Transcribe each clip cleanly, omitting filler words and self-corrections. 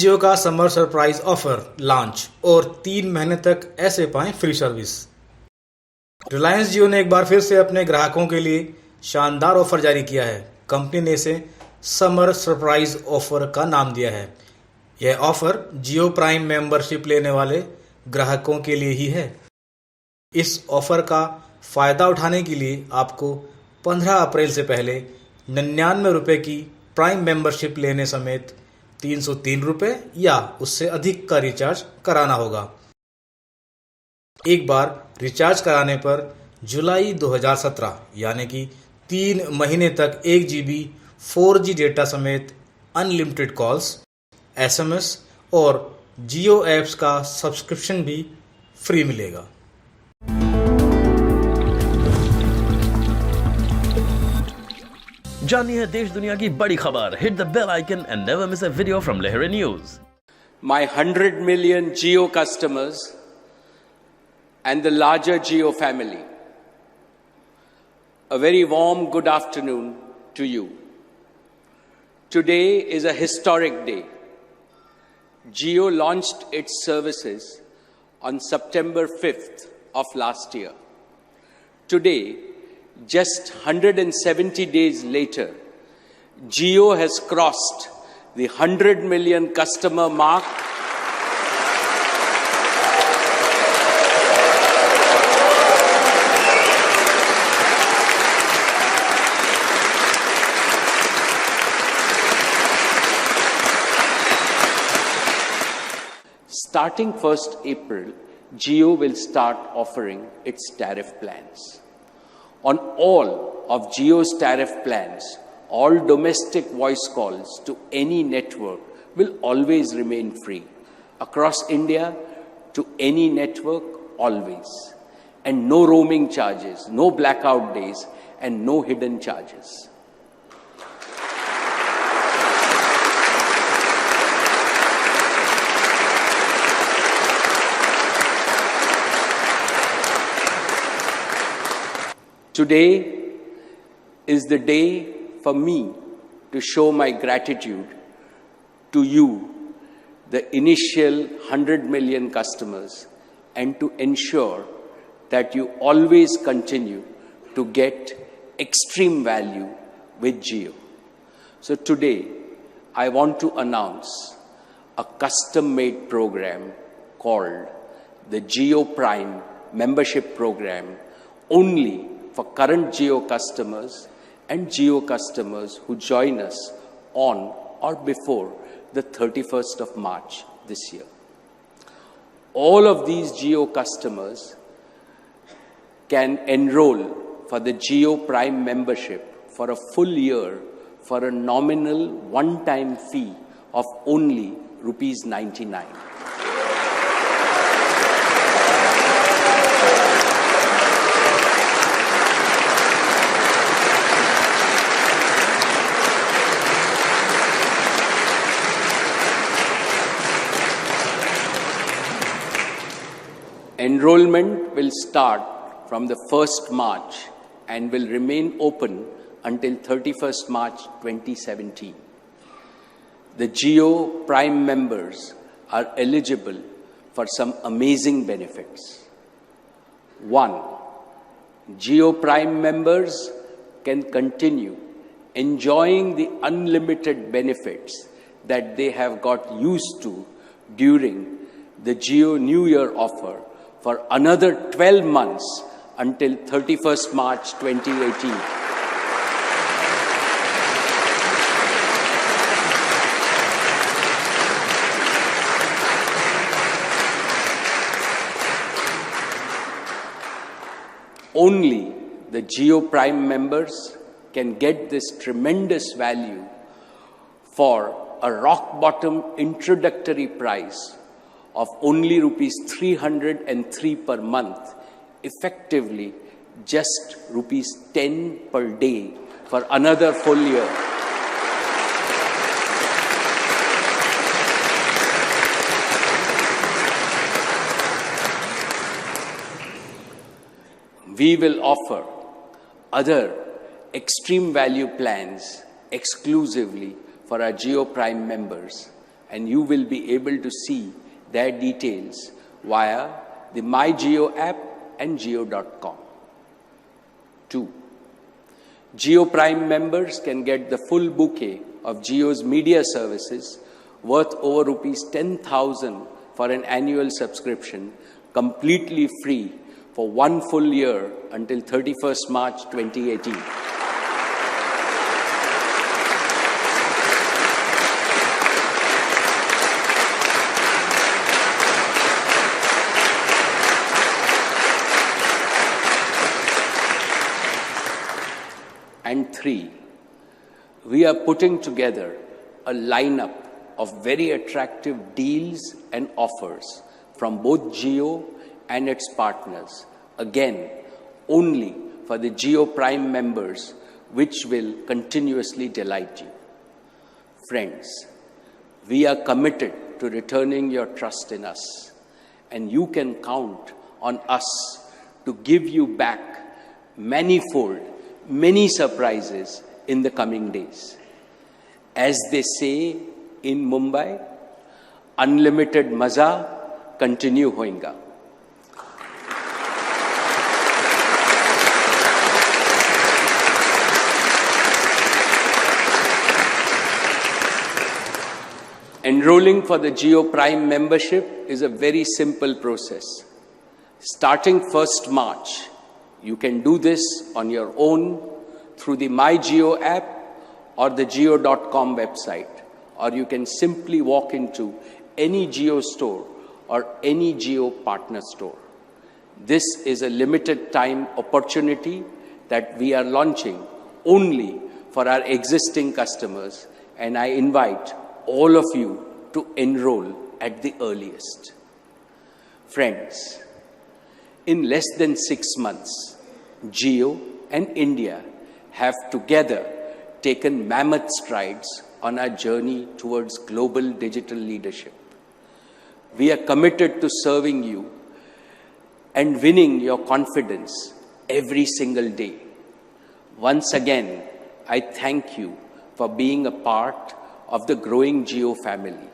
जियो का summer surprise offer launch और 3 महीने तक ऐसे पाएं फ्री सर्विस। रिलायंस जियो ने एक बार फिर से अपने ग्राहकों के लिए शानदार ऑफर जारी किया है। कंपनी ने इसे समर सरप्राइज ऑफर का नाम दिया है। यह ऑफर जियो प्राइम मेंबरशिप लेने वाले ग्राहकों के लिए ही है। इस ऑफर का फायदा उठाने के लिए आपको 15 अप्रैल से पहले 99 रुपये की प्राइम मेंबरशिप लेने समेत 303 रुपये या उससे अधिक का रिचार्ज कराना होगा। एक बार रिचार्ज कराने पर जुलाई 2017 यानी कि 3 महीने तक 1 GB 4G डेटा समेत अनलिमिटेड कॉल्स, SMS और जियो ऐप्स का सब्सक्रिप्शन भी फ्री मिलेगा। जानिए देश दुनिया की बड़ी खबर। Hit the bell icon and never miss a video from Lahre news. My 100 million Jio customers and the larger Jio family, a very warm good afternoon to you. Today is a historic day. Jio launched its services on September 5th of last year. Today, just 170 days later, Jio has crossed the 100 million customer mark. Starting 1st April, Jio will start offering its tariff plans. On all of Jio's tariff plans, all domestic voice calls to any network will always remain free. Across India, to any network, always. And no roaming charges, no blackout days, and no hidden charges. Today is the day for me to show my gratitude to you, the initial 100 million customers, and to ensure that you always continue to get extreme value with Jio. So today, I want to announce a custom-made program called the Jio Prime Membership Program only for current Jio customers and Jio customers who join us on or before the 31st of March this year. All of these Jio customers can enroll for the Jio Prime membership for a full year for a nominal one-time fee of only rupees 99. Enrollment will start from the 1st March and will remain open until 31st March 2017. The Jio Prime members are eligible for some amazing benefits. 1. Jio Prime members can continue enjoying the unlimited benefits that they have got used to during the Jio New Year offer for another 12 months until 31st March 2018. Only the Jio Prime members can get this tremendous value for a rock-bottom introductory price of only rupees 303 per month, effectively just rupees 10 per day for another full year. We will offer other extreme value plans exclusively for our Jio Prime members and you will be able to see their details via the MyJio app and Jio.com. 2. Jio Prime members can get the full bouquet of Jio's media services worth over rupees 10,000 for an annual subscription, completely free for 1 full year until 31st March 2018. And 3, we are putting together a lineup of very attractive deals and offers from both Jio and its partners, again, only for the Jio Prime members, which will continuously delight you. Friends, we are committed to returning your trust in us, and you can count on us to give you back manifold, many surprises in the coming days. As they say in Mumbai, unlimited maza continue hoinga. Enrolling for the Jio Prime membership is a very simple process. Starting 1st March, you can do this on your own through the MyJio app or the Jio.com website, or you can simply walk into any Jio store or any Jio partner store. This is a limited time opportunity that we are launching only for our existing customers, and I invite all of you to enroll at the earliest. Friends, in less than 6 months, Jio and India have together taken mammoth strides on our journey towards global digital leadership. We are committed to serving you and winning your confidence every single day. Once again, I thank you for being a part of the growing Jio family.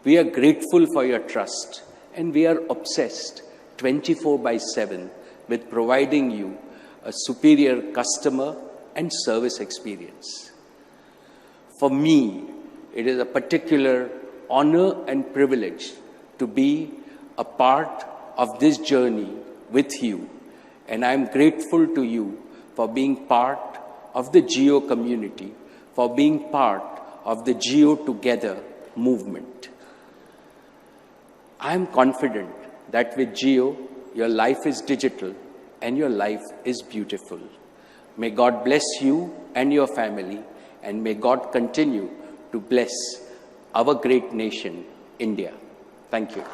We are grateful for your trust, and we are obsessed 24/7 with providing you a superior customer and service experience. For me, it is a particular honor and privilege to be a part of this journey with you, and I am grateful to you for being part of the Jio community, for being part of the Jio Together movement. I am confident that with Jio, your life is digital and your life is beautiful. May God bless you and your family, and may God continue to bless our great nation, India. Thank you.